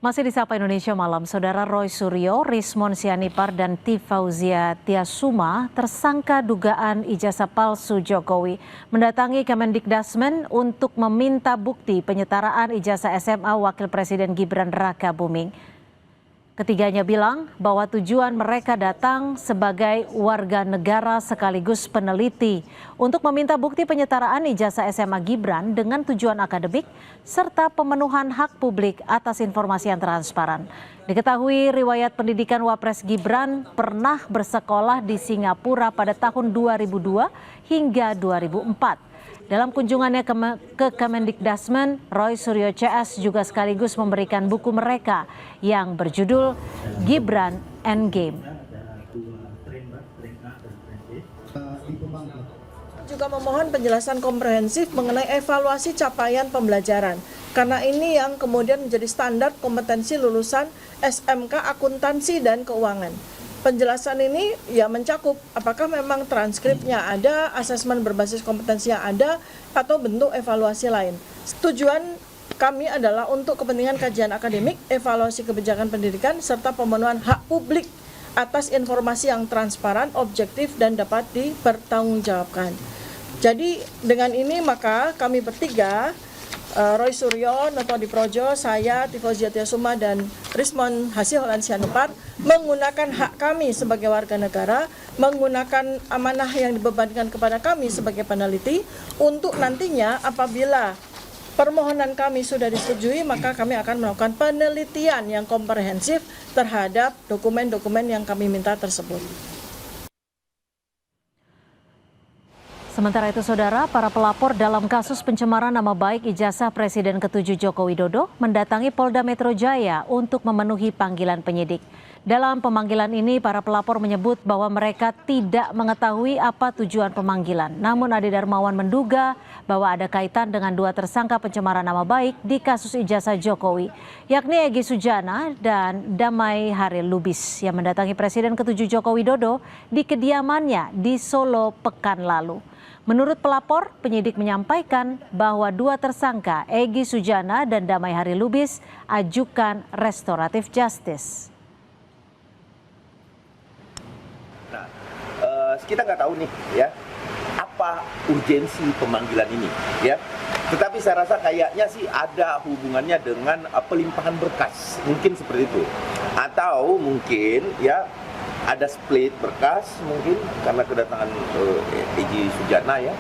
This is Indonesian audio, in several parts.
Masih di Sapa Indonesia Malam, Saudara Roy Suryo, Rismon Sianipar, dan Tifauzia Tiasuma tersangka dugaan ijazah palsu Jokowi mendatangi Kemendikdasmen untuk meminta bukti penyetaraan ijazah SMA Wakil Presiden Gibran Rakabuming. Ketiganya bilang bahwa tujuan mereka datang sebagai warga negara sekaligus peneliti untuk meminta bukti penyetaraan ijazah SMA Gibran dengan tujuan akademik serta pemenuhan hak publik atas informasi yang transparan. Diketahui riwayat pendidikan Wapres Gibran pernah bersekolah di Singapura pada tahun 2002 hingga 2004. Dalam kunjungannya ke Kemendikdasmen, Roy Suryo CS juga sekaligus memberikan buku mereka yang berjudul Gibran Endgame. Juga memohon penjelasan komprehensif mengenai evaluasi capaian pembelajaran, karena ini yang kemudian menjadi standar kompetensi lulusan SMK Akuntansi dan Keuangan. Penjelasan ini ya mencakup apakah memang transkripnya ada, asesmen berbasis kompetensi yang ada, atau bentuk evaluasi lain. Tujuan kami adalah untuk kepentingan kajian akademik, evaluasi kebijakan pendidikan, serta pemenuhan hak publik atas informasi yang transparan, objektif, dan dapat dipertanggungjawabkan. Jadi dengan ini maka kami bertiga, Roy Suryo, Noto Adiprojo, saya, Tifauzia Tiasuma, dan Rismon Sianipar menggunakan hak kami sebagai warga negara, menggunakan amanah yang dibebankan kepada kami sebagai peneliti untuk nantinya apabila permohonan kami sudah disetujui, maka kami akan melakukan penelitian yang komprehensif terhadap dokumen-dokumen yang kami minta tersebut. Sementara itu, Saudara, para pelapor dalam kasus pencemaran nama baik ijazah Presiden ke-7 Joko Widodo mendatangi Polda Metro Jaya untuk memenuhi panggilan penyidik. Dalam pemanggilan ini, para pelapor menyebut bahwa mereka tidak mengetahui apa tujuan pemanggilan. Namun Ade Darmawan menduga bahwa ada kaitan dengan dua tersangka pencemaran nama baik di kasus ijazah Jokowi, yakni Egy Sujana dan Damai Hari Lubis yang mendatangi Presiden ke-7 Joko Widodo di kediamannya di Solo pekan lalu. Menurut pelapor, penyidik menyampaikan bahwa dua tersangka Egy Sujana dan Damai Hari Lubis ajukan restoratif justice. Nah, kita nggak tahu nih ya apa urgensi pemanggilan ini ya. Tetapi saya rasa kayaknya sih ada hubungannya dengan pelimpahan berkas, mungkin seperti itu. Atau mungkin ya ada split berkas mungkin karena kedatangan Egy Sujana ya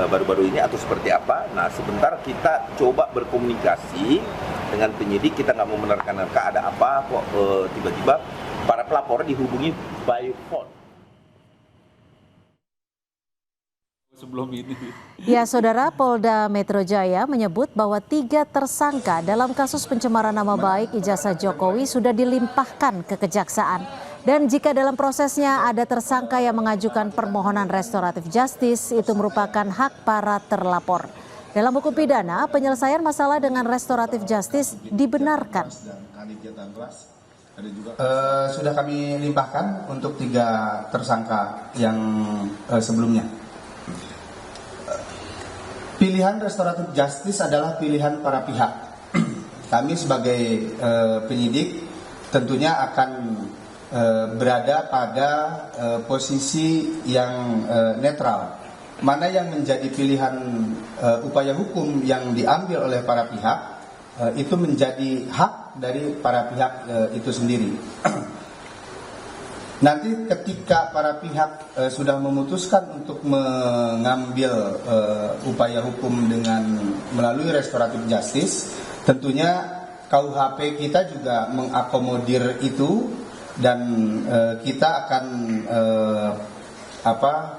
baru-baru ini atau seperti apa. Nah sebentar kita coba berkomunikasi dengan penyidik, kita nggak mau menerka-nerka ada apa kok tiba-tiba para pelapor dihubungi by phone. Sebelum ini. Ya, Saudara, Polda Metro Jaya menyebut bahwa 3 tersangka dalam kasus pencemaran nama baik ijazah Jokowi sudah dilimpahkan ke Kejaksaan. Dan jika dalam prosesnya ada tersangka yang mengajukan permohonan restoratif justice, itu merupakan hak para terlapor. Dalam hukum pidana, penyelesaian masalah dengan restoratif justice dibenarkan. Sudah kami limpahkan untuk 3 tersangka yang sebelumnya. Pilihan restoratif justice adalah pilihan para pihak. Kami sebagai penyidik tentunya akan berada pada posisi yang netral. Mana yang menjadi pilihan upaya hukum yang diambil oleh para pihak, itu menjadi hak dari para pihak itu sendiri. Nanti ketika para pihak sudah memutuskan untuk mengambil upaya hukum dengan melalui restoratif justice, tentunya KUHP kita juga mengakomodir itu dan kita akan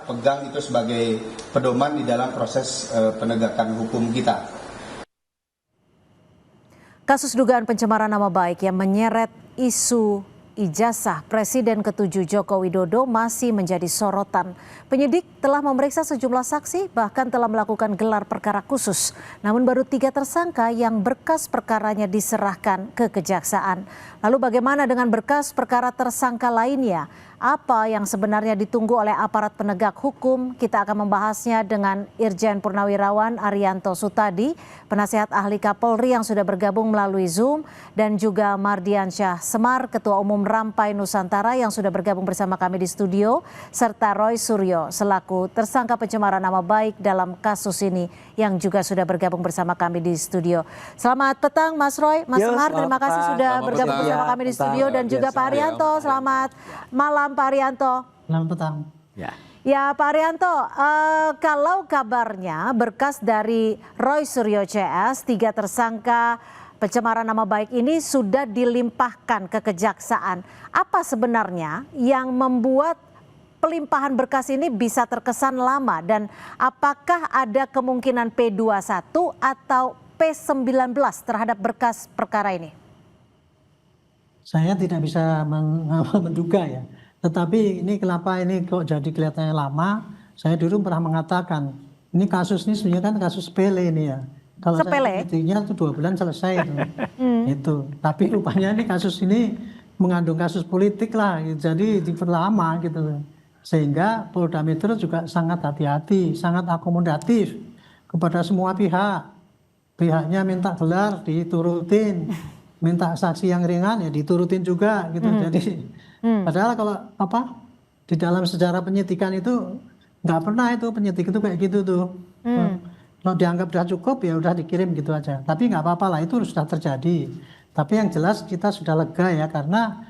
pegang itu sebagai pedoman di dalam proses penegakan hukum kita. Kasus dugaan pencemaran nama baik yang menyeret isu ijazah Presiden ke-7 Joko Widodo masih menjadi sorotan. Penyidik telah memeriksa sejumlah saksi, bahkan telah melakukan gelar perkara khusus. Namun baru 3 tersangka yang berkas perkaranya diserahkan ke Kejaksaan. Lalu bagaimana dengan berkas perkara tersangka lainnya? Apa yang sebenarnya ditunggu oleh aparat penegak hukum? Kita akan membahasnya dengan Irjen Purnawirawan Arianto Sutadi, penasihat ahli Kapolri yang sudah bergabung melalui Zoom, dan juga Mardiansyah Semar, Ketua Umum Rampai Nusantara yang sudah bergabung bersama kami di studio, serta Roy Suryo selaku tersangka pencemaran nama baik dalam kasus ini yang juga sudah bergabung bersama kami di studio. Selamat petang Mas Roy, Mas Semar, terima kasih sudah bergabung bersama kami di studio, dan juga Pak Arianto. Selamat malam Pak Arianto. Selamat petang. Ya Pak Arianto, kalau kabarnya berkas dari Roy Suryo CS, 3 tersangka pencemaran nama baik ini sudah dilimpahkan ke Kejaksaan. Apa sebenarnya yang membuat pelimpahan berkas ini bisa terkesan lama, dan apakah ada kemungkinan P21 atau P19 terhadap berkas perkara ini? Saya tidak bisa menduga ya. Tetapi ini kenapa ini kok jadi kelihatannya lama? Saya dulu pernah mengatakan, ini kasus ini sebenarnya kan kasus sepele ini ya. Kalau sepele? Saya intinya itu 2 bulan selesai itu. Itu. Tapi rupanya ini kasus ini mengandung kasus politik lah, gitu. Jadi diperlama gitu. Sehingga Polda Metro juga sangat hati-hati, sangat akomodatif kepada semua pihak. Pihaknya minta gelar diturutin, minta saksi yang ringan ya diturutin juga gitu. Jadi padahal kalau di dalam sejarah penyidikan itu nggak pernah itu penyidik itu kayak gitu tuh. Kalau dianggap sudah cukup ya udah dikirim gitu aja. Tapi nggak apa-apa lah, itu sudah terjadi. Tapi yang jelas kita sudah lega ya, karena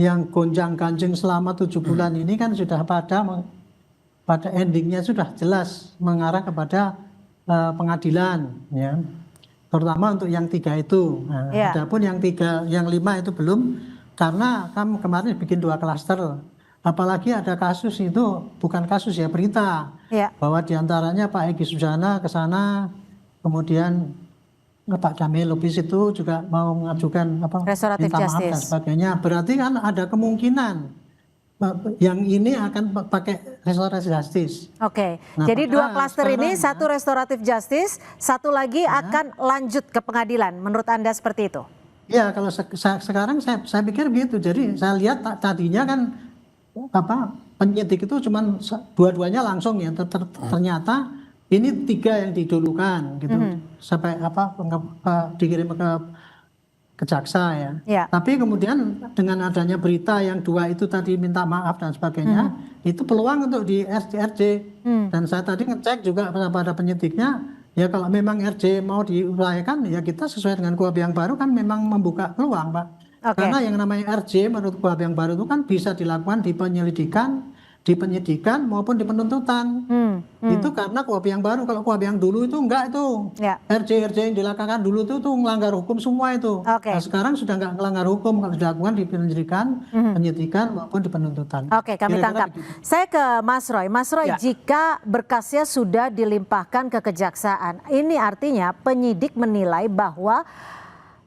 yang gonjang-ganjing selama 7 bulan ini kan sudah pada endingnya sudah jelas mengarah kepada pengadilan ya. Terutama untuk yang 3 itu. Nah, adapun yang 5 itu belum, karena kami kemarin bikin 2 klaster. Apalagi ada kasus itu, bukan kasus ya, berita. Bahwa diantaranya Pak Egy Sujana ke sana, kemudian Pak Jamil Lubis itu juga mau mengajukan restoratif minta maaf dan sebagainya. Berarti kan ada kemungkinan yang ini akan pakai restoratif justice. Oke, nah, jadi 2 klaster ini, 1 restoratif justice, 1 lagi akan lanjut ke pengadilan. Menurut Anda seperti itu? Ya, kalau sekarang saya pikir begitu. Jadi saya lihat tadinya kan penyidik itu cuma dua-duanya langsung ya. Ternyata ini 3 yang didulukan gitu. Sampai dikirim ke jaksa ya. Tapi kemudian dengan adanya berita yang 2 itu tadi minta maaf dan sebagainya, itu peluang untuk di RJ. Dan saya tadi ngecek juga pada penyidiknya, ya kalau memang RJ mau diupayakan ya kita sesuai dengan KUHP yang baru kan memang membuka peluang Pak. Karena yang namanya RJ menurut KUHP yang baru itu kan bisa dilakukan di penyelidikan, di penyidikan maupun di penuntutan. Itu karena KUHP yang baru. Kalau KUHP yang dulu itu enggak itu. RJ yang dilakukan dulu itu melanggar hukum semua itu. Nah, sekarang sudah enggak melanggar hukum, kalau dilakukan di penyelidikan, penyidikan maupun di penuntutan. Oke, kami tangkap. Saya ke Mas Roy. Mas Roy, jika berkasnya sudah dilimpahkan ke Kejaksaan, ini artinya penyidik menilai bahwa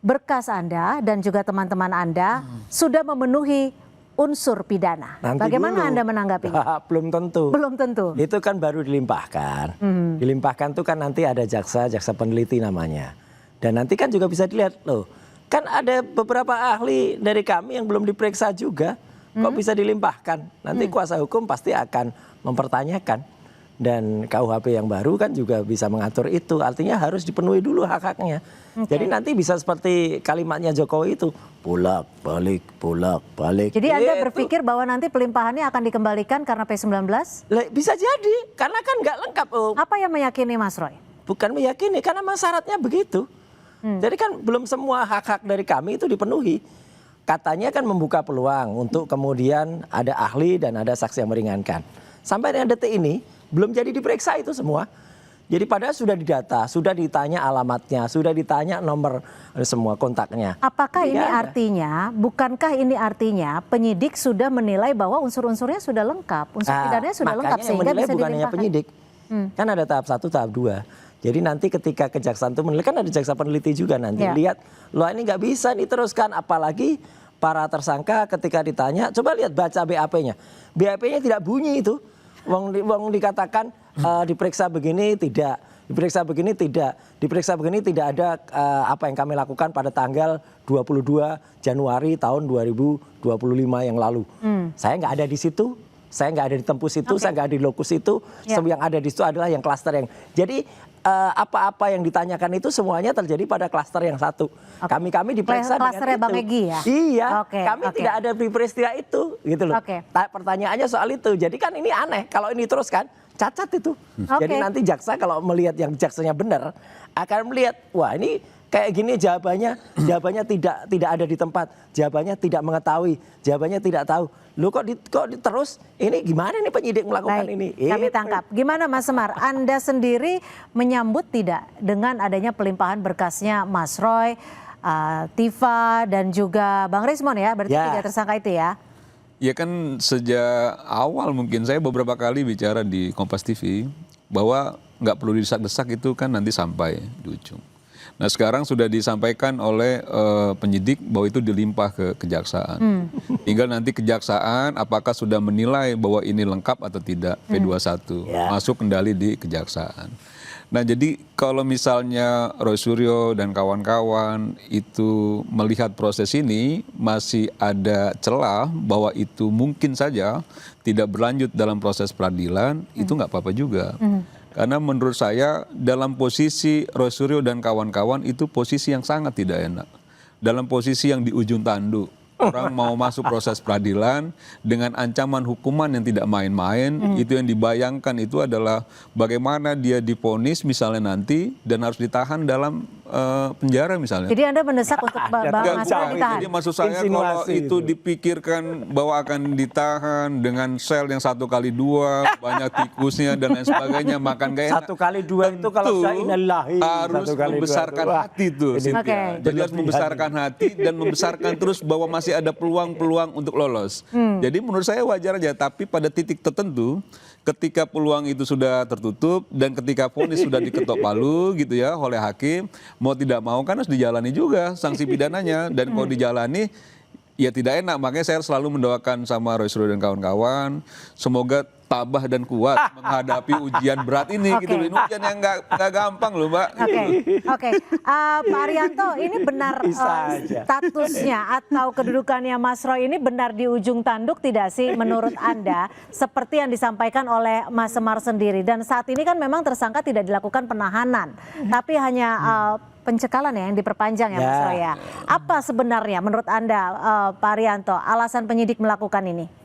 berkas Anda dan juga teman-teman Anda sudah memenuhi unsur pidana. Nanti bagaimana dulu. Anda menanggapinya? Belum tentu. Belum tentu. Itu kan baru dilimpahkan. Dilimpahkan itu kan nanti ada jaksa peneliti namanya. Dan nanti kan juga bisa dilihat, loh kan ada beberapa ahli dari kami yang belum diperiksa juga. Kok bisa dilimpahkan? Nanti kuasa hukum pasti akan mempertanyakan. Dan KUHP yang baru kan juga bisa mengatur itu. Artinya harus dipenuhi dulu hak-haknya. Jadi nanti bisa seperti kalimatnya Jokowi itu, bolak balik. Jadi Anda berpikir bahwa nanti pelimpahannya akan dikembalikan karena P19? Bisa jadi, karena kan nggak lengkap. Apa yang meyakini Mas Roy? Bukan meyakini, karena syaratnya begitu. Jadi kan belum semua hak-hak dari kami itu dipenuhi. Katanya kan membuka peluang untuk kemudian ada ahli dan ada saksi yang meringankan. Sampai dengan detik ini belum jadi diperiksa itu semua. Jadi padahal sudah didata, sudah ditanya alamatnya, sudah ditanya nomor semua kontaknya. Apakah ini artinya, bukankah ini artinya penyidik sudah menilai bahwa unsur-unsurnya sudah lengkap, unsur pidananya sudah lengkap sehingga bisa bukan hanya dilimpahkan? penyidik, kan ada tahap 1, tahap 2. Jadi nanti ketika kejaksaan itu menilai, kan ada jaksa peneliti juga nanti. Lihat, loh ini nggak bisa diteruskan, apalagi para tersangka ketika ditanya, coba lihat baca BAP-nya. BAP-nya tidak bunyi itu. Wong dikatakan diperiksa begini tidak, diperiksa begini tidak, diperiksa begini tidak ada apa yang kami lakukan pada tanggal 22 Januari tahun 2025 yang lalu. Saya nggak ada di situ, saya nggak ada di tempus itu, saya nggak ada di lokus itu. Yang ada di situ adalah yang klaster yang. Jadi apa-apa yang ditanyakan itu semuanya terjadi pada klaster yang satu. Kami diperiksa dengan Klasternya itu. Bang Egy ya? Iya, kami Oke. tidak ada di peristiwa itu, gitu loh. Pertanyaannya soal itu. Jadi kan ini aneh kalau ini terus kan cacat itu. Jadi nanti jaksa kalau melihat yang jaksanya benar akan melihat, wah ini kayak gini jawabannya tidak ada di tempat, jawabannya tidak mengetahui, jawabannya tidak tahu. Lu kok terus ini gimana nih penyidik melakukan ini? Kami tangkap. Gimana Mas Semar? Anda sendiri menyambut tidak dengan adanya pelimpahan berkasnya Mas Roy, Tifa dan juga Bang Rismon ya? Berarti 3 tersangka itu ya? Ya kan sejak awal mungkin saya beberapa kali bicara di Kompas TV bahwa nggak perlu didesak-desak itu kan nanti sampai di ujung. Nah sekarang sudah disampaikan oleh penyidik bahwa itu dilimpah ke kejaksaan. Tinggal nanti kejaksaan apakah sudah menilai bahwa ini lengkap atau tidak P21 masuk kendali di kejaksaan. Nah jadi kalau misalnya Roy Suryo dan kawan-kawan itu melihat proses ini masih ada celah bahwa itu mungkin saja tidak berlanjut dalam proses peradilan, itu nggak apa-apa juga. Karena menurut saya dalam posisi Roy Suryo dan kawan-kawan itu posisi yang sangat tidak enak. Dalam posisi yang di ujung tanduk. Orang mau masuk proses peradilan dengan ancaman hukuman yang tidak main-main, itu yang dibayangkan itu adalah bagaimana dia divonis misalnya nanti dan harus ditahan dalam penjara misalnya. Jadi Anda mendesak untuk Bang Mas Roy ditahan? Jadi maksud saya kalau itu dipikirkan bahwa akan ditahan dengan sel yang 1x2, banyak tikusnya dan lain sebagainya, makan gak enak. 1x2 itu kalau saya innalillahi. Harus membesarkan hati tuh. Jadi harus membesarkan hati dan membesarkan terus bahwa masih ada peluang-peluang untuk lolos. Jadi menurut saya wajar aja, tapi pada titik tertentu ketika peluang itu sudah tertutup dan ketika vonis sudah diketok palu gitu ya oleh hakim, mau tidak mau kan harus dijalani juga sanksi pidananya, dan kalau dijalani ya tidak enak. Makanya saya selalu mendoakan sama Roy Suryo dan kawan-kawan semoga tabah dan kuat menghadapi ujian berat ini gitu loh. Ini ujian yang nggak gampang loh Mbak. Oke. Pak Arianto, ini benar statusnya atau kedudukannya Mas Roy ini benar di ujung tanduk tidak sih menurut Anda, seperti yang disampaikan oleh Mas Semar sendiri? Dan saat ini kan memang tersangka tidak dilakukan penahanan, tapi hanya pencekalan ya yang diperpanjang ya Mas Roy ya. Apa sebenarnya menurut Anda Pak Arianto alasan penyidik melakukan ini?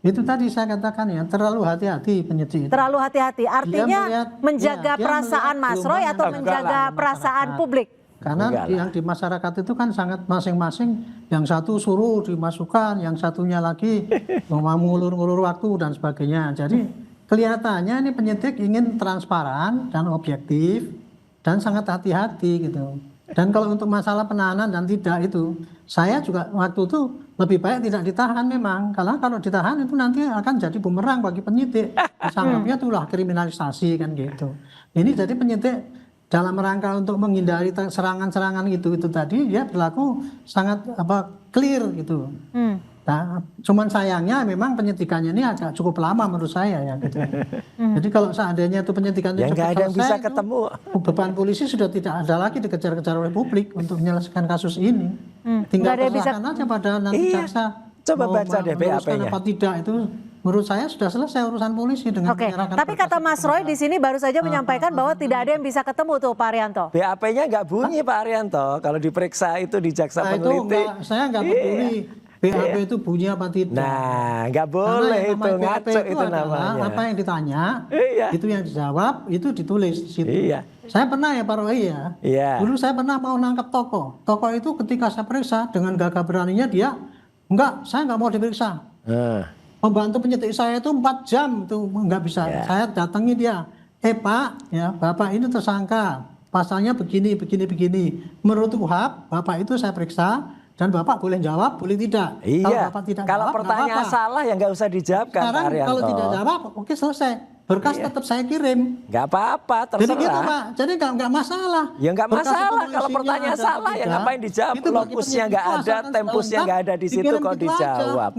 Itu tadi saya katakan ya, terlalu hati-hati penyidik. Terlalu hati-hati, artinya menjaga perasaan Mas Roy atau menjaga perasaan publik? Karena yang di masyarakat itu kan sangat masing-masing, yang satu suruh dimasukkan, yang satunya lagi mau ngulur-ngulur waktu dan sebagainya. Jadi kelihatannya ini penyidik ingin transparan dan objektif dan sangat hati-hati gitu. Dan kalau untuk masalah penahanan dan tidak itu, saya juga waktu itu lebih baik tidak ditahan memang. Karena kalau ditahan itu nanti akan jadi bumerang bagi penyidik. Disanggapnya itulah kriminalisasi kan gitu. Ini jadi penyidik dalam rangka untuk menghindari serangan-serangan itu tadi dia berlaku sangat clear gitu. Nah, cuman sayangnya memang penyidikannya ini agak cukup lama menurut saya ya gitu. Jadi kalau seandainya itu penyidikannya yang cepat selesai, bisa ketemu, beban polisi sudah tidak ada lagi dikejar-kejar oleh publik untuk menyelesaikan kasus ini. Tinggal serahkan aja pada nanti jaksa. Coba baca deh BAP-nya. Apa tidak itu menurut saya sudah selesai urusan polisi dengan menyerahkan. Tapi kata Mas Roy di sini baru saja menyampaikan bahwa tidak ada yang bisa ketemu tuh Pak Arianto. BAP-nya nggak bunyi Pak Arianto kalau diperiksa itu di jaksa peneliti. Saya nggak peduli. BAP itu bunyi apa tidak. Nah, nggak boleh itu ngaco itu namanya. Apa yang ditanya, itu yang dijawab, itu ditulis di situ. Saya pernah ya Pak Roy ya. Dulu saya pernah mau nangkep tokoh. Tokoh itu ketika saya periksa dengan gagah beraninya dia, enggak, saya nggak mau diperiksa. Membantu penyidik saya itu 4 jam itu nggak bisa. Saya datangi dia. Pak, ya Bapak ini tersangka. Pasalnya begini. Menurut UHAP, Bapak itu saya periksa. Dan Bapak boleh jawab, boleh tidak. Iya. Kalau Bapak tidak kalau jawab, pertanyaan salah ya nggak usah dijawabkan. Sekarang Pak Arianto. kalau tidak jawab, oke selesai. berkas tetap saya kirim. Nggak apa-apa, Jadi gitu terserah. Pak, jadi nggak masalah. Ya nggak Berkas itu masalah kalau isinya pertanyaan ada salah ya tidak, ngapain dijawab, itu bagi lokusnya penyidik nggak kuasa ada, kan tempusnya lengkap, nggak ada di situ dikirim kok gitu aja. dijawab.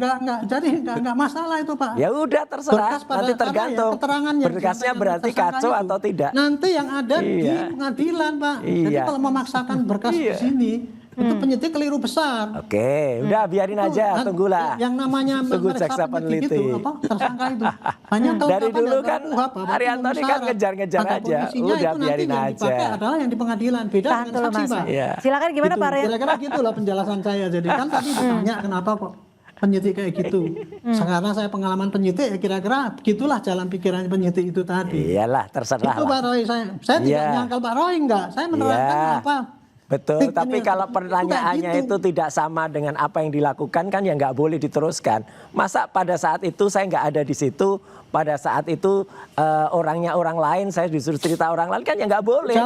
Jadi nggak masalah itu Pak. Ya udah terserah, Berkas pada nanti apa ya, tergantung keterangan yang berkasnya disampaikan berarti tersangka kacau itu. atau tidak. Nanti yang ada di Iya. pengadilan Pak. Jadi Iya. kalau memaksakan berkas di Iya. sini itu penyidik keliru besar. Oke, udah biarin Itu, aja, dan tunggulah. Yang namanya Tunggu memeriksa jaksa penyidik peneliti. itu, tersangka itu. Banyak Dari kelengkapan dulu dalam kan KUHP, bahwa Arianto ini kan syarat. ngejar-ngejar Ada aja. polisinya Udah, itu nanti biarin yang dipakai aja. adalah yang di pengadilan. Beda Tahan dengan dulu, saksi Mas. Pak. Iya. Silakan gimana Gitu. Pak Rian? Kira-kira gitulah penjelasan saya. Jadi kan tadi ditanya kenapa kok penyidik kayak gitu. Sekarang saya pengalaman penyidik ya kira-kira begitulah jalan pikiran penyidik itu tadi. Iyalah, terserah Itu lah. Pak Roy, saya tidak Iya. nyangkal Pak Roy enggak. Saya menerangkan Iya. apa. Betul, Ini tapi kalau itu pertanyaannya kayak itu gitu. tidak sama dengan apa yang dilakukan kan ya nggak boleh diteruskan. Masa pada saat itu saya nggak ada di situ, pada saat itu orangnya orang lain, saya disuruh cerita orang lain kan ya nggak boleh.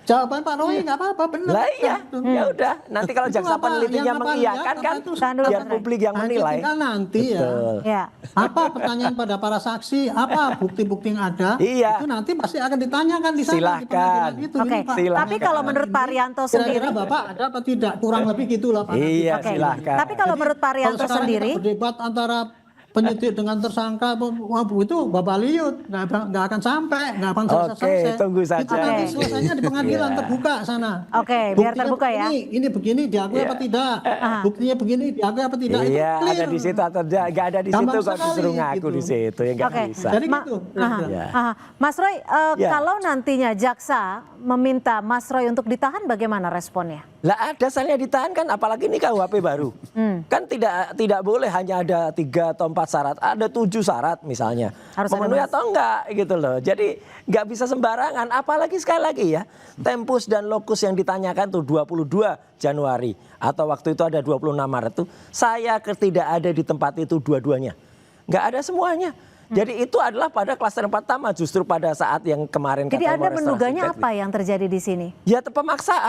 Jawaban Pak Roy nggak apa-apa benar. Lah iya, ya udah. Nanti kalau Itu jaksa apa, penelitinya yang apa mengiyakan lihat, kan, apa itu Tahan dulu, biar Mas Roy. publik yang menilai. Tinggal nanti Betul. Ya. apa pertanyaan pada para saksi, apa bukti-bukti yang ada, Iya. itu nanti pasti akan ditanyakan di sana Silahkan. di pengadilan itu. Oke, Ini, Pak. Silahkan. tapi kalau menurut Pak Rianto Kira-kira sendiri, Bapak ada apa tidak? Kurang lebih gitulah Pak. Iya, Oke. silahkan. Tapi kalau menurut Pak Rianto Kalau sekarang sendiri, kita berdebat antara penyidik dengan tersangka, wah, itu babaliut, nggak akan sampai, nggak akan selesai. Oke, tunggu saja. Itu nanti Oke. selesainya di pengadilan Iya. terbuka sana. Oke, biar Buktinya terbuka ya. Ini begini diakui apa tidak? Buktinya begini diakui apa tidak? Itu Iya, clear. ada di situ atau nggak ada di Gampang situ kok sekali, disuruh ngaku gitu. di situ ya nggak Oke. bisa. Jadi Ma- gitu. Aha, Ya. aha. Mas Roy, Ya. kalau nantinya jaksa meminta Mas Roy untuk ditahan, bagaimana responnya? Lah dasarnya ditahan kan, apalagi ini KUHP baru. Kan tidak boleh hanya ada 3 atau 4 syarat, ada 7 syarat misalnya. Harus ada Memenuhi mas. atau enggak gitu loh. Jadi nggak bisa sembarangan, apalagi sekali lagi ya. Tempus dan lokus yang ditanyakan tuh 22 Januari atau waktu itu ada 26 Maret tuh saya tidak ada di tempat itu dua-duanya. Nggak ada semuanya. Jadi itu adalah pada klaster yang pertama, justru pada saat yang kemarin Jadi kata Anda Restorasi menduganya Teknik. apa yang terjadi di sini? Ya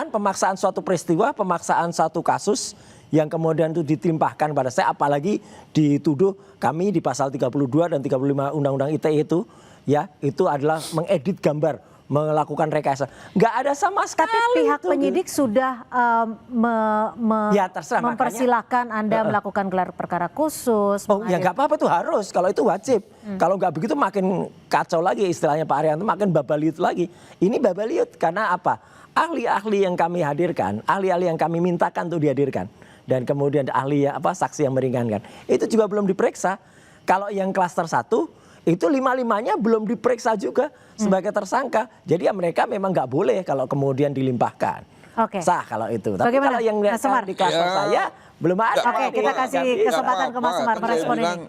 pemaksaan suatu peristiwa, pemaksaan suatu kasus yang kemudian itu ditimpahkan pada saya, apalagi dituduh kami di pasal 32 dan 35 Undang-Undang ITE itu, ya itu adalah mengedit gambar, melakukan rekayasa. Nggak ada sama sekali. Tapi pihak itu. penyidik sudah Ya, terserah, makanya. mempersilahkan Anda melakukan gelar perkara khusus. Oh ya nggak apa-apa tuh harus, kalau itu wajib. Kalau nggak begitu makin kacau lagi istilahnya Pak Arianto, makin babaliut lagi. Ini babaliut karena apa? Ahli-ahli yang kami hadirkan, ahli-ahli yang kami mintakan tuh dihadirkan. Dan kemudian ahli saksi yang meringankan. Itu juga belum diperiksa. Kalau yang klaster 1 itu 5-5-nya belum diperiksa juga sebagai tersangka. Jadi ya mereka memang nggak boleh kalau kemudian dilimpahkan. Oke. Sah kalau itu. Tapi Bagaimana, kalau yang Mas Semar? di klaster Ya. saya belum ada. Oke, kita kasih kesempatan ke Mas Semar Kan saya merespon ini. bilang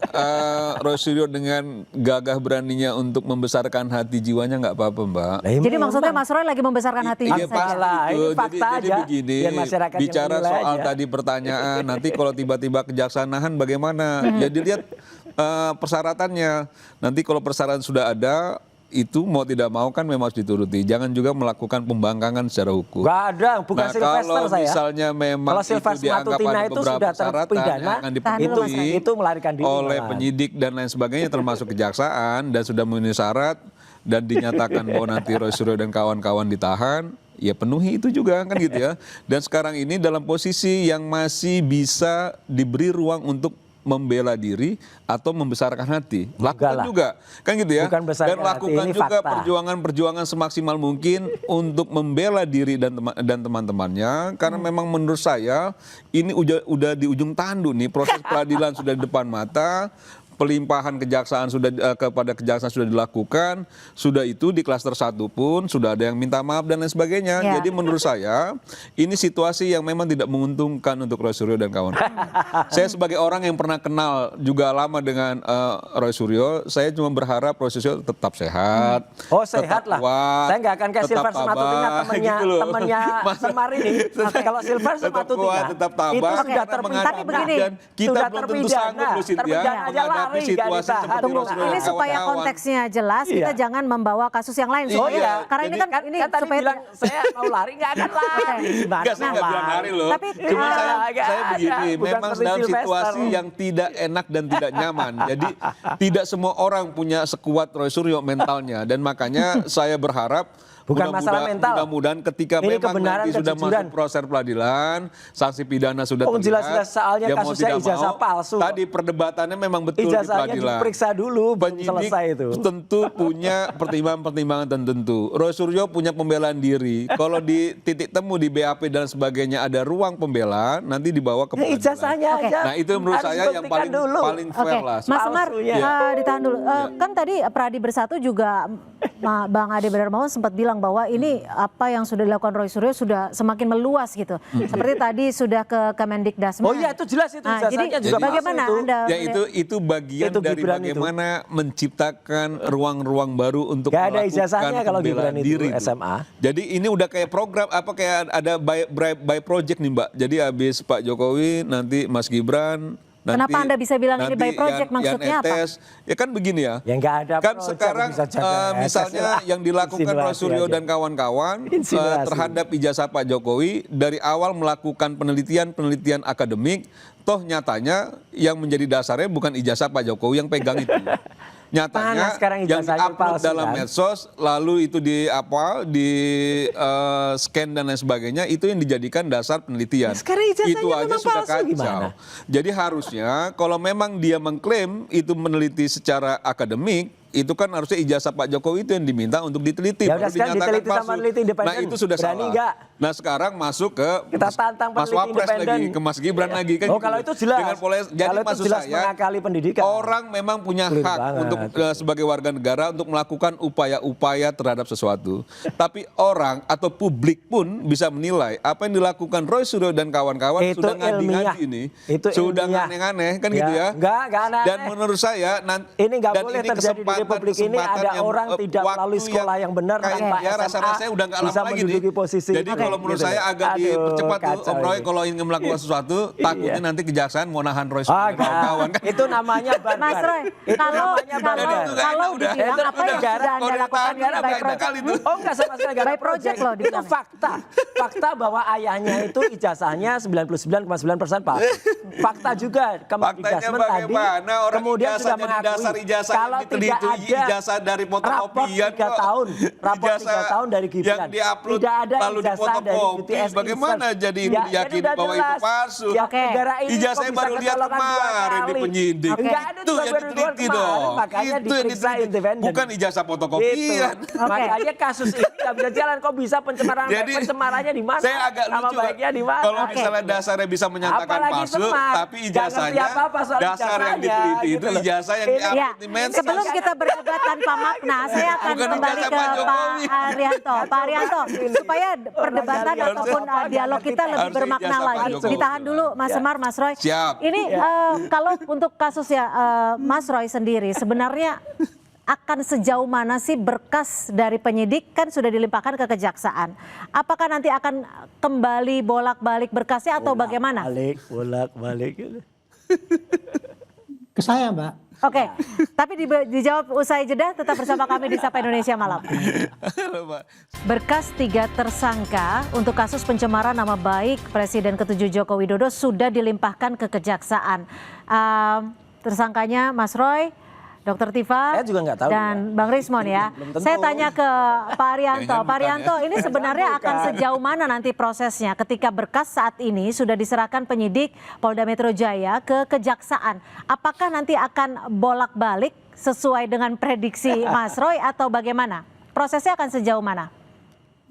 Roy Suryo dengan gagah beraninya untuk membesarkan hati jiwanya nggak apa-apa Mbak. Lah, ya Jadi memang. maksudnya Mas Roy lagi membesarkan hatinya Iya saja. Apalah, pasti ini itu. fakta Jadi aja, begini, biar masyarakat yang bicara menilai soal aja. tadi pertanyaan, nanti kalau tiba-tiba kejaksanahan bagaimana? Jadi lihat persyaratannya. Nanti kalau persyaratan sudah ada, itu mau tidak mau kan memang harus dituruti. Jangan juga melakukan pembangkangan secara hukum. Gak ada, bukan Nah, Sylvester kalau saya. misalnya memang Kalau itu Sylvester dianggap Matutina ada itu beberapa sudah persyaratan terpidana, yang akan Tahan dulu, Mas dipenuhi itu melarikan diri oleh malahan. penyidik dan lain sebagainya termasuk kejaksaan dan sudah memenuhi syarat dan dinyatakan bahwa nanti Roy Suryo dan kawan-kawan ditahan, ya penuhi itu juga kan gitu ya. Dan sekarang ini dalam posisi yang masih bisa diberi ruang untuk membela diri atau membesarkan hati. Lakukan lah. juga. Kan gitu ya. Bukan besarkan Dan hati, lakukan ini juga fakta. perjuangan-perjuangan semaksimal mungkin untuk membela diri dan teman-temannya. Karena memang menurut saya ini udah di ujung tanduk nih. Proses peradilan sudah di depan mata. Pelimpahan kejaksaan kepada kejaksaan sudah dilakukan, sudah itu di klaster 1 pun sudah ada yang minta maaf dan lain sebagainya. Ya. Jadi menurut saya ini situasi yang memang tidak menguntungkan untuk Roy Suryo dan kawan-kawan. Saya sebagai orang yang pernah kenal juga lama dengan Roy Suryo, saya cuma berharap Roy Suryo tetap sehat. Oh sehat tetap lah. kuat, Saya nggak akan kayak tetap Sylvester Matutina tabah, temennya gitu loh. Semar ini. Kalau Sylvester tetap Matutina kuat, tetap tabah. itu sudah karena Tapi begini, dan kita sudah belum tentu terpidana. sanggup loh Cynthia Terpidana aja menghadapi menghadapi nggak situasi ditahan. seperti Tunggu, Rosario ini dan supaya kawan-kawan. konteksnya jelas, kita Iya. jangan membawa kasus yang lain. Oh, supaya- iya. Karena ini kan ini kan tadi supaya bilang saya mau lari nggak akan lari. Gimana Enggak, saya mau nggak bilang hari loh. Tapi, Cuma saya nggak ada. begini, Bukan memang seperti dalam Sylvester. situasi yang tidak enak dan tidak nyaman. Jadi tidak semua orang punya sekuat Roy Suryo mentalnya, dan makanya saya berharap Bukan masalah mental. mudah-mudahan ketika Ini memang kebenaran, nanti sudah kejujuran. masuk proses peradilan, sanksi pidana sudah Oh, terlihat. jelas-jelas soalnya ya mau kasusnya tidak ijazah mau, palsu. Tadi perdebatannya memang betul di Ijazahnya peradilan. diperiksa dulu, belum Penyidik selesai itu. tentu punya pertimbangan-pertimbangan tertentu. Roy Suryo punya pembelaan diri. Kalau di titik temu di BAP dan sebagainya ada ruang pembelaan, nanti dibawa ke pengadilan. Ijazahnya Oke. aja. Nah itu menurut harus saya yang dibuktikan dulu. paling Oke, fair lah. Mas Semar, Palsunya. ditahan dulu. Kan tadi Pradi Bersatu juga Bang Ade Darmawan sempat bilang bahwa ini apa yang sudah dilakukan Roy Suryo sudah semakin meluas gitu. Seperti tadi sudah ke Kemendikbudrismen. Oh iya, itu jelas itu Nah, ijazahnya jadi juga palsu bagaimana itu. Anda Ya itu bagian Itu dari Gibran itu. bagaimana menciptakan ruang-ruang baru untuk Gak ada melakukan ijazahnya kalau pembelaan Gibran itu diri SMA. Jadi ini udah kayak program kayak ada by project nih Mbak. Jadi habis Pak Jokowi nanti Mas Gibran. Kenapa Anda bisa bilang ini by project? Maksudnya apa? ETS. Ya kan begini ya. Ya nggak ada Kan project, sekarang bisa jaga misalnya SSL. yang dilakukan Roy Insinuasi Suryo aja. dan kawan-kawan Insinuasi. terhadap ijazah Pak Jokowi dari awal melakukan penelitian akademik, toh nyatanya yang menjadi dasarnya bukan ijazah Pak Jokowi yang pegang itu. Nyatanya Mana sekarang yang ijazahnya diupload palsu, dalam kan? medsos, lalu itu di scan dan lain sebagainya, itu yang dijadikan dasar penelitian. Sekarang ijazahnya Itu aja memang sudah palsu, kacau. gimana? Jadi harusnya kalau memang dia mengklaim itu meneliti secara akademik, itu kan harusnya ijazah Pak Jokowi itu yang diminta untuk diteliti. Ya udah, baru sekarang dinyatakan diteliti sama palsu. peneliti independen. Nah itu sudah Berani salah. nggak? Nah sekarang masuk ke Kita tantang Mas peneliti Wapres independen. lagi, ke Mas Gibran lagi. Kan Oh gitu. kalau itu jelas. Jadi Kalau itu maksud jelas saya, mengakali pendidikan. orang memang punya Clear hak banget. untuk sebagai warga negara untuk melakukan upaya-upaya terhadap sesuatu. Tapi orang atau publik pun bisa menilai apa yang dilakukan Roy Suryo dan kawan-kawan Itu sudah ilmiah. ngadi-ngadi ini. Itu Sudah ilmiah. aneh-aneh kan Ya, gitu ya. nggak aneh-aneh. Dan menurut saya Ini nggak dan boleh ini terjadi di Republik ini ada yang, orang tidak waktu melalui sekolah yang benar kayak tanpa ya, SMA rasa-rasanya udah nggak lama bisa lagi nih. menduduki posisi. Jadi Oke, kalau menurut gitu. saya agak Aduh, dipercepat tuh kacau Om Roy ini. kalau ingin melakukan sesuatu, takutnya nanti kejaksaan mau nahan Roy Ah, Suryo dan nggak. kawan-kawan kan. Itu namanya barbar. Mas Roy, Itu kalau namanya barbar. kalau Udah. dibilang Itu apa yang negara, sudah Anda lakukan ini udah by banyak project. kali tuh. Oh enggak sama sekali enggak ada By project loh Itu dibilang. fakta. Fakta bahwa ayahnya itu ijazahnya 99,9% palsu. Fakta juga Kemendikbudrismen tadi. bagaimana orang Kemudian ijazah sudah jadi mengakui dasar ijazah yang kalau diteliti, tidak ada ijazah dari rapor fotokopian 3 kok. tahun, rapor 3 Ijazah tahun dari Gibran. yang diupload tidak ada lalu ijazah dari difotokopi. UTS Bagaimana Insert. jadi Ya, diyakini udah bahwa itu jelas. palsu? Ya, Oke. negara ini Ijazahnya kok bisa baru lihat kecolongan 2 kemarin di kali. penyidik. Oke. Enggak ada Itu juga yang baru keluar diteliti kemarin, dong. makanya Itu yang diperiksa diteliti. independen. Bukan ijazah Gitu. fotokopian. Makanya kasus ini nggak bisa jalan. Kok bisa pencemaran? Jadi pencemarannya di mana? saya agak Nama lucu baiknya di mana? kalau misalnya dasarnya bisa menyatakan Apalagi palsu, semar. tapi Nggak ngerti ijazahnya apa-apa soal dasar yang ijazahnya, diteliti itu gitu loh. ijazah yang Ini- Ya, diupload di medsos. sebelum kita berdebat tanpa makna, saya akan Bukan kembali ijazah ke Pak Pak Jokowi. Arianto. Pak Arianto, supaya perdebatan Orang ataupun Galian dialog kita lebih Harusnya bermakna ijazah Pak lagi. Jokowi. Ditahan dulu, Mas Semar, Mas Roy. Siap. Ini kalau untuk kasus ya Mas Roy sendiri, sebenarnya akan sejauh mana sih berkas dari penyidik kan sudah dilimpahkan ke kejaksaan? Apakah nanti akan kembali bolak-balik berkasnya atau bagaimana? Bolak-balik. Ke saya, Mbak. Oke, tapi dijawab usai jeda. Tetap bersama kami di Sapa Indonesia Malam. Halo, Pak. Berkas 3 tersangka untuk kasus pencemaran nama baik Presiden ke-7 Joko Widodo sudah dilimpahkan ke kejaksaan. Tersangkanya Mas Roy, Dr. Tifa, Saya juga nggak tahu dan Bang Rismon ya. Belum tentu. Saya tanya ke Pak Arianto. Jangan Pak Arianto, ini sebenarnya akan sejauh mana nanti prosesnya ketika berkas saat ini sudah diserahkan penyidik Polda Metro Jaya ke kejaksaan? Apakah nanti akan bolak-balik sesuai dengan prediksi Mas Roy atau bagaimana? Prosesnya akan sejauh mana?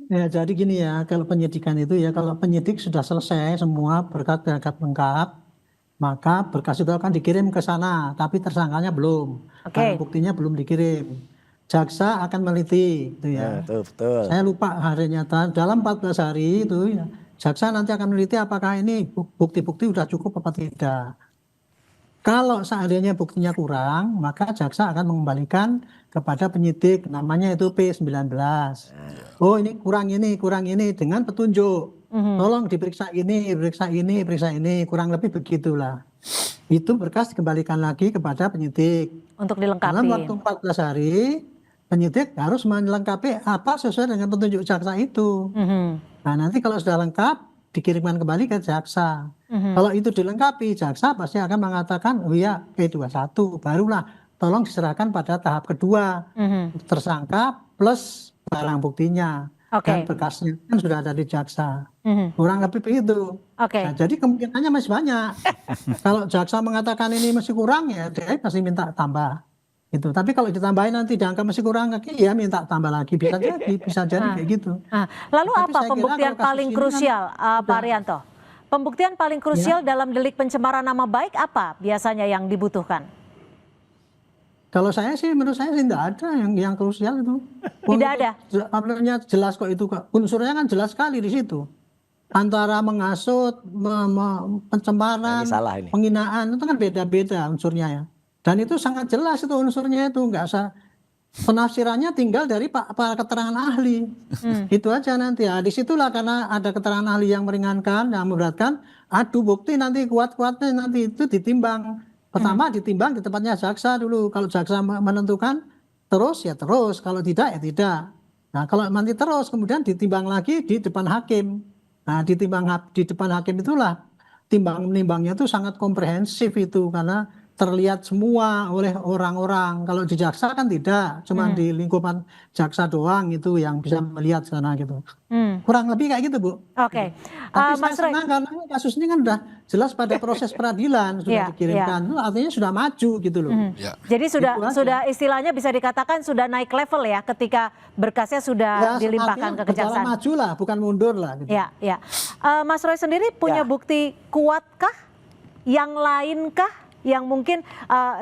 Ya, jadi gini ya, kalau penyidikan itu ya, kalau penyidik sudah selesai semua berkas-berkas lengkap, maka berkas itu akan dikirim ke sana, tapi tersangkanya belum. Oke. Barang buktinya belum dikirim. Jaksa akan meliti, gitu ya. Betul. Saya lupa harinya, dalam 14 hari itu ya, jaksa nanti akan meliti apakah ini bukti-bukti sudah cukup apa tidak. Kalau seandainya buktinya kurang, maka jaksa akan mengembalikan kepada penyidik, namanya itu P19. Oh ini kurang ini dengan petunjuk. Tolong diperiksa ini, periksa ini, kurang lebih begitulah. itu berkas dikembalikan lagi kepada penyidik. Untuk Dalam dilengkapi. waktu 14 hari, penyidik harus melengkapi apa sesuai dengan petunjuk jaksa itu. Nah, nanti kalau sudah lengkap, dikirimkan kembali ke jaksa. Kalau itu dilengkapi, jaksa pasti akan mengatakan, oh iya, P21, barulah tolong diserahkan pada tahap kedua. Tersangka plus barang buktinya. Oke. Dan berkasnya kan sudah ada di jaksa. Mhm. Kurang lebih begitu. Oke. Nah, jadi kemungkinannya masih banyak. Kalau jaksa mengatakan ini masih kurang, ya dia pasti minta tambah. Gitu. Tapi kalau ditambahin nanti dianggap masih kurang lagi, ya minta tambah lagi. Bisa jadi kayak gitu. Nah, lalu Tapi apa saya kira pembuktian kalau kasus paling ini kan krusial, Pak sudah- Arianto? Pembuktian paling krusial dalam delik pencemaran nama baik apa biasanya yang dibutuhkan? Kalau saya sih, menurut saya sih tidak ada yang krusial itu. Tidak ada? Apalagi jelas kok itu. Unsurnya kan jelas sekali di situ. Antara menghasut, pencemaran, Ini salah ini. penghinaan, itu kan beda-beda unsurnya ya. Dan itu sangat jelas itu unsurnya itu. Nggak usah, penafsirannya tinggal dari para keterangan ahli. Itu aja nanti. Ya, disitulah karena ada keterangan ahli yang meringankan, yang memberatkan, adu bukti nanti kuat-kuatnya nanti itu ditimbang. Pertama ditimbang di tempatnya jaksa dulu. Kalau jaksa menentukan terus ya terus, kalau tidak ya tidak. Nah, kalau nanti terus kemudian ditimbang lagi di depan hakim. Nah, ditimbang di depan hakim itulah timbang-menimbangnya itu sangat komprehensif itu karena terlihat semua oleh orang-orang. Kalau di jaksa kan tidak, cuma di lingkupan jaksa doang itu yang bisa melihat sana gitu. Kurang lebih kayak gitu, Bu. Oke. Tapi Mas saya Roy, senang karena kasus ini kan udah jelas pada proses peradilan sudah Iya, dikirimkan. Itu artinya sudah maju gitu loh. jadi Itu aja. sudah istilahnya bisa dikatakan sudah naik level ya ketika berkasnya sudah dilimpahkan ke berjalan kejaksaan. maju lah, bukan mundur lah. Gitu. Ya, ya. Mas Roy sendiri punya Ya. bukti kuatkah? Yang lainkah? Yang mungkin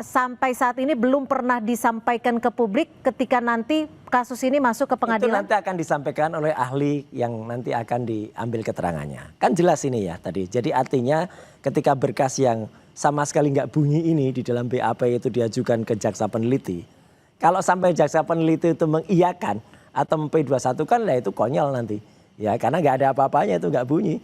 sampai saat ini belum pernah disampaikan ke publik ketika nanti kasus ini masuk ke Itu pengadilan? nanti akan disampaikan oleh ahli yang nanti akan diambil keterangannya. Kan jelas ini ya tadi. Jadi artinya ketika berkas yang sama sekali nggak bunyi ini di dalam BAP itu diajukan ke jaksa peneliti. Kalau sampai jaksa peneliti itu mengiyakan atau P21 kan lah itu konyol nanti. Ya karena nggak ada apa-apanya itu nggak bunyi.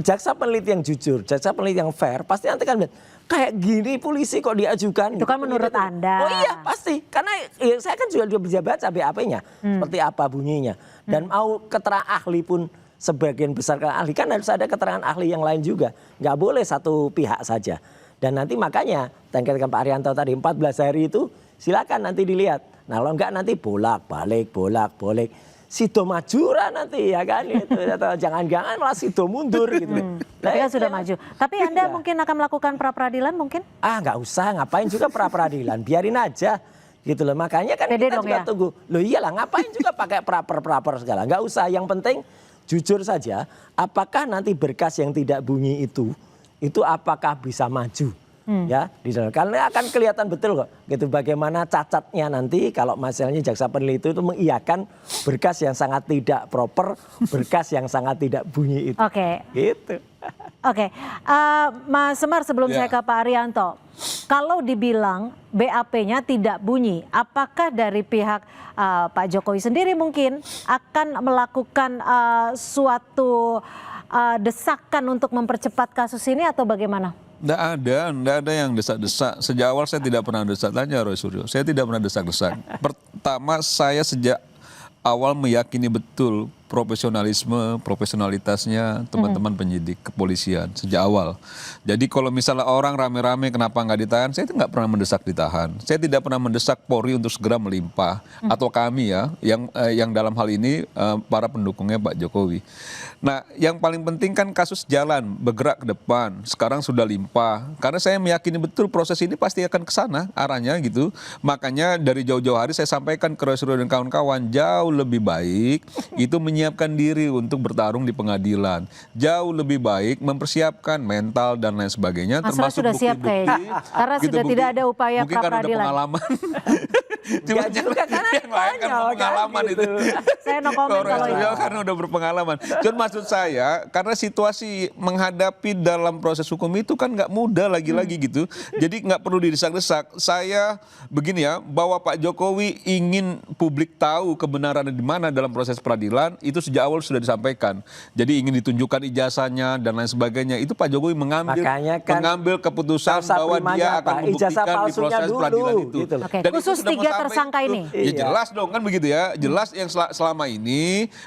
Jaksa peneliti yang jujur, jaksa peneliti yang fair pasti nanti kan bilang, kayak gini polisi kok diajukan. Itu kan menurut Anda. Oh iya pasti, karena ya, saya kan juga bisa baca BAP-nya seperti apa bunyinya. Dan mau keterangan ahli pun sebagian besar ahli kan harus ada keterangan ahli yang lain juga. Nggak boleh satu pihak saja. Dan nanti makanya, dan katakan Pak Arianto tadi 14 hari itu silakan nanti dilihat. Nah kalau enggak nanti bolak-balik. Sido majura nanti ya kan itu atau jangan-jangan malah sido mundur gitu. Tapi kan sudah maju. Tapi Anda mungkin akan melakukan pra peradilan mungkin? Nggak usah, ngapain juga pra peradilan, biarin aja gitu loh. Makanya kan Pede kita dong juga ya? tunggu. Loh iyalah, ngapain juga pakai praper segala, nggak usah. Yang penting jujur saja, apakah nanti berkas yang tidak bunyi itu apakah bisa maju? Ya, di dalam karena akan kelihatan betul kok gitu bagaimana cacatnya nanti kalau misalnya jaksa peneliti itu mengiyakan berkas yang sangat tidak proper, berkas yang sangat tidak bunyi itu. Oke. Gitu. Oke, Mas Semar sebelum Ya. saya ke Pak Arianto, kalau dibilang BAP-nya tidak bunyi, apakah dari pihak Pak Jokowi sendiri mungkin akan melakukan suatu desakan untuk mempercepat kasus ini atau bagaimana? Nggak ada yang desak-desak. Sejak awal saya tidak pernah desak, tanya Roy Suryo. Saya tidak pernah desak-desak. Pertama saya sejak awal meyakini betul profesionalitasnya teman-teman penyidik kepolisian sejak awal. Jadi kalau misalnya orang rame-rame kenapa nggak ditahan, saya itu nggak pernah mendesak ditahan. Saya tidak pernah mendesak Polri untuk segera melimpah atau kami ya yang dalam hal ini para pendukungnya Pak Jokowi. Nah, yang paling penting kan kasus jalan bergerak ke depan. Sekarang sudah limpah. Karena saya meyakini betul proses ini pasti akan ke sana arahnya gitu. Makanya dari jauh-jauh hari saya sampaikan ke Roy Suryo dan kawan-kawan jauh lebih baik itu menyiapkan diri untuk bertarung di pengadilan. Jauh lebih baik mempersiapkan mental dan lain sebagainya Mas Roy sudah siap kayaknya. Karena sudah tidak ada upaya mungkin karena udah pra-peradilan. pengalaman. Cuma Nggak juga, karena yang lain kan konyol, kan, pengalaman gitu. itu. Saya no comment Kalau kalau Suryo itu. karena udah berpengalaman. Cuman maksud saya karena situasi menghadapi dalam proses hukum itu kan nggak mudah lagi-lagi gitu. Jadi nggak perlu didesak-desak. Saya begini ya, bahwa Pak Jokowi ingin publik tahu kebenaran di mana dalam proses peradilan itu sejak awal sudah disampaikan. Jadi ingin ditunjukkan ijazahnya dan lain sebagainya. Itu Pak Jokowi Makanya kan mengambil keputusan causa bahwa primanya dia apa? akan Ijazah membuktikan di palsunya proses dulu, peradilan itu. gitu loh. Oke, Dan itu khusus sudah 3 mau sampai tersangka itu. ini. Ya Iya. jelas dong kan begitu ya. Jelas yang selama ini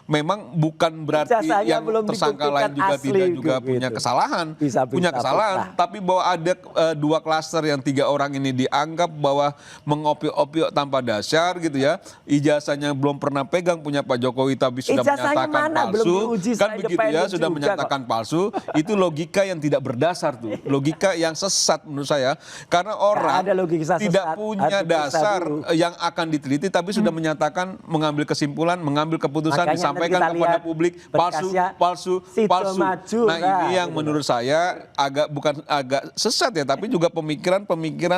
memang bukan berarti Ijazahnya yang belum tersangka dibuktikan lain juga asli tidak juga gitu. punya kesalahan. Bisa Punya kesalahan. lah. Tapi bahwa ada 2 klaster yang 3 orang ini dianggap bahwa mengopiok-opiok tanpa dasar gitu ya. Ijazahnya belum pernah pegang punya Pak Jokowi tapi sudah Ijazahnya menyatakan mana? Belum palsu. diuji Kan secara begitu ya, independen sudah juga menyatakan palsu. Itu logika yang tidak berdasar tuh. Logika yang sesat menurut saya. Karena orang ada logika tidak sesat, punya harus diperiksa dasar dulu. yang akan diteliti tapi sudah menyatakan mengambil kesimpulan, mengambil keputusan, Makanya disampaikan nanti kita kepada lihat publik palsu, berkasnya palsu, Sido palsu. Maju, Nah ini yang gitu. menurut saya bukan agak sesat ya, tapi juga pemikiran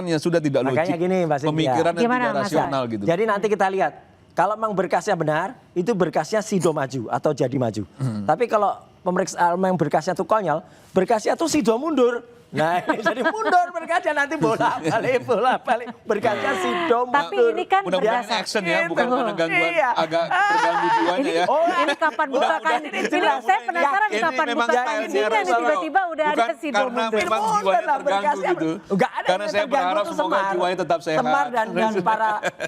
yang sudah tidak Makanya logik, gini, Mbak Cynthia. pemikiran yang Gimana, tidak Mas rasional gitu. Jadi nanti kita lihat, kalau memang berkasnya benar, itu berkasnya Sido maju atau jadi maju. Tapi kalau pemeriksaan memang berkasnya itu konyol, berkasnya itu Sido mundur. Nah ini jadi mundur berkasnya nanti bolak-balik berkasnya Sido mundur. Tapi ini kan Mudah-mudahan berdasar. action ya, bukan Gitu. karena gangguan Iya. agak terganggu jiwanya ya. Ini kapan bukakan? Ini saya penasaran Ini kapan memang bukakan stylenya ini nih Rosario. tiba-tiba udah ada Bukan Sido karena mundur. memang Mundur jiwanya lah terganggu berkasnya. gitu. Nggak ada Karena yang saya terganggu berharap tuh semoga Semar. jiwanya tetap sehat. Semar dan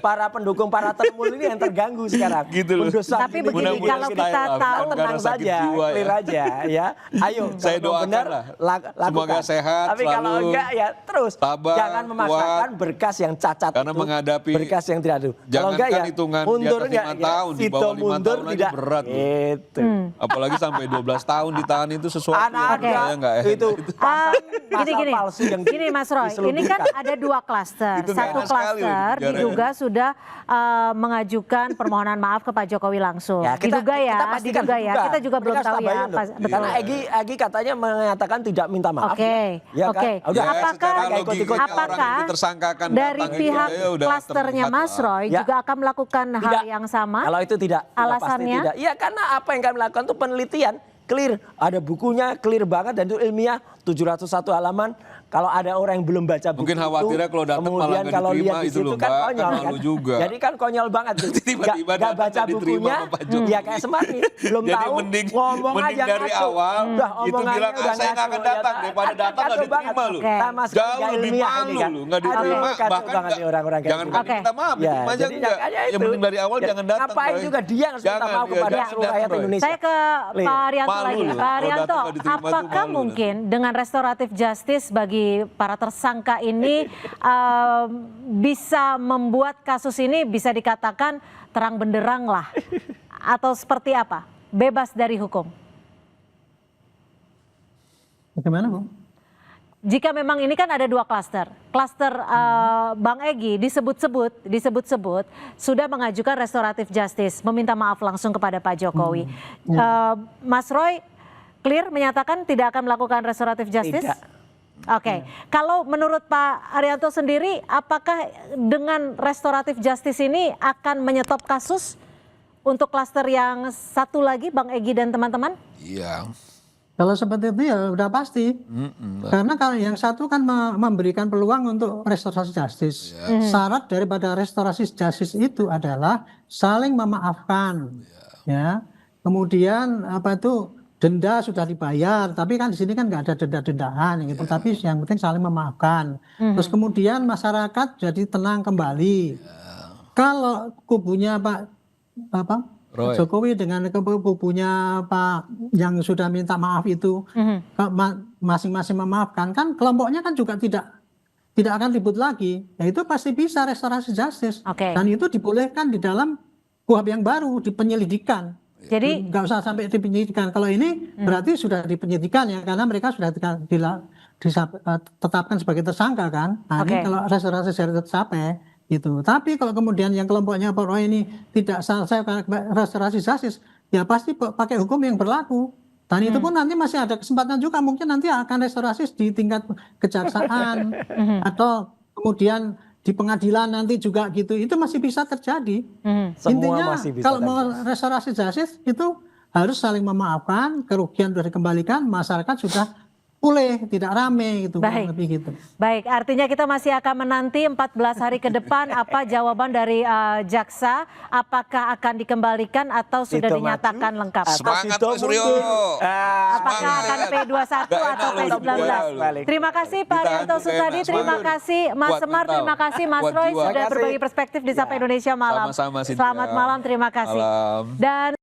para pendukung para temul ini yang terganggu sekarang. Gitu loh. Pendosa Tapi gini, begini, gini, kalau gini. kita tahu tenang karena sakit saja, jiwa ya. clear aja ya. Ayo, Saya kalau doakan benar, lah. lakukan. Semoga sehat Tapi kalau selalu. enggak ya terus. Tabah, Jangan memaksakan kuat. berkas yang cacat Karena itu, menghadapi- berkas yang tidak ada. Kalau jangankan enggak ya hitungan di mundur atas enggak 5 ya, tahun, di Sido bawah 5 mundur tahun aja tidak. berat loh. Itu. Apalagi sampai 12 tahun ditahan itu sesuatu yang Anak menurut saya nggak enak. itu Gini, palsu yang gini Mas Roy, ini kan ada 2 klaster. Itu nggak Satu enak sekali loh klaster bicaranya. diduga sudah mengajukan permohonan maaf ke Pak Jokowi langsung. Ya, diduga ya, pastikan diduga ya. Kita juga belum Mereka tahu ya. tabayun loh. Betul. Karena Egy katanya mengatakan tidak minta maaf. Oke, Ya kan? oke. Udah, Ya, Apakah secara nggak logikanya ikut-ikut. orang apakah itu tersangkakan dari datang itu pihak ya udah klasternya terlihat Mas lah. Roy Ya. juga akan melakukan hal Tidak. yang sama? Kalau itu tidak, sudah pasti Alasannya? tidak. Iya karena apa yang kami lakukan itu penelitian clear, ada bukunya clear banget dan itu ilmiah 701 halaman. Kalau ada orang yang belum baca buku Mungkin khawatirnya kalau datang malah kemudian nggak kalau diterima, lihat di itu situ loh, kan Mbak. konyol Kan kan. malu juga. Jadi kan konyol banget tuh. Tiba-tiba Nggak datang baca nggak diterima bukunya, sama Pak Jokowi. ya kayak Semar nih, belum Jadi tahu mending ngomong aja dari ngaco. awal Udah itu omongannya bilang udah saya nggak ngaco. akan datang Ya, daripada datang nggak kacau banget. diterima loh. Oke. Sama sekali Jauh nggak lebih ilmiah malu ini kan. loh nggak Aduh, diterima kacau bahkan banget nih orang-orang kayak jangan gitu. Oke. minta maaf Ya, diterima aja jadi enggak. makanya Yang itu. penting dari awal Ya, jangan datang. ngapain Roy. juga dia harus minta Jangan, maaf ya, kepada jangan seluruh datang, rakyat Roy. Indonesia. Saya ke Pak Arianto Malu lagi. loh. Pak Kalau Arianto, datang nggak diterima tuh apakah malu mungkin dengan restoratif justice bagi para tersangka ini bisa membuat kasus ini bisa dikatakan terang benderang lah? Atau seperti apa? Bebas dari hukum? Bagaimana, Bu? Jika memang ini kan ada 2 klaster. Klaster Bang Egy disebut-sebut sudah mengajukan restoratif justice, meminta maaf langsung kepada Pak Jokowi. Mas Roy clear menyatakan tidak akan melakukan restoratif justice? Tidak. Oke. Kalau menurut Pak Arianto sendiri, apakah dengan restoratif justice ini akan menyetop kasus untuk klaster yang satu lagi, Bang Egy dan teman-teman? Iya. Kalau seperti itu ya udah pasti. Karena kalau yang satu kan memberikan peluang untuk restorasi justice. Syarat daripada restorasi justice itu adalah saling memaafkan. Ya. Kemudian apa itu denda sudah dibayar, tapi kan di sini kan nggak ada denda-dendaan gitu. Tapi yang penting saling memaafkan. Terus kemudian masyarakat jadi tenang kembali. Kalau kubunya Pak Roy. Jokowi dengan kubunya Pak yang sudah minta maaf itu masing-masing memaafkan, kan kelompoknya kan juga tidak akan ribut lagi. Ya itu pasti bisa restorasi justice. Oke. Dan itu dibolehkan di dalam KUHP yang baru di penyelidikan. Jadi Nggak usah sampai di penyidikan. Kalau ini berarti sudah di penyidikan ya, karena mereka sudah ditetapkan sebagai tersangka kan. Nah Oke. ini kalau restorasi justice tercapai gitu. Tapi kalau kemudian yang kelompoknya Pak Roy ini tidak selesai restorasi justice, ya pasti pakai hukum yang berlaku. Dan itu pun nanti masih ada kesempatan juga, mungkin nanti akan restorasi di tingkat kejaksaan atau kemudian di pengadilan nanti juga gitu, itu masih bisa terjadi. Semua Intinya masih bisa kalau mau terjadi. restorasi justice itu harus saling memaafkan, kerugian sudah dikembalikan, masyarakat sudah pulih, tidak rame gitu, kurang Baik. lebih gitu. Baik, artinya kita masih akan menanti 14 hari ke depan apa jawaban dari jaksa, apakah akan dikembalikan atau sudah Tito dinyatakan maju, lengkap. atau Semangat, Tito Pak Suryo. mundur. Apakah akan P21 Gak atau enak loh P19? balik. Terima kasih Pak Ditahan Arianto juga Sutadi, enak. terima Semangat. kasih Mas Kuat Semar, mental. terima kasih Mas Kuat Roy jiwa. sudah Terima kasih. berbagi perspektif di Sapa Ya. Indonesia Malam. Sama-sama, Cynthia. Selamat malam, terima kasih. Malam. Dan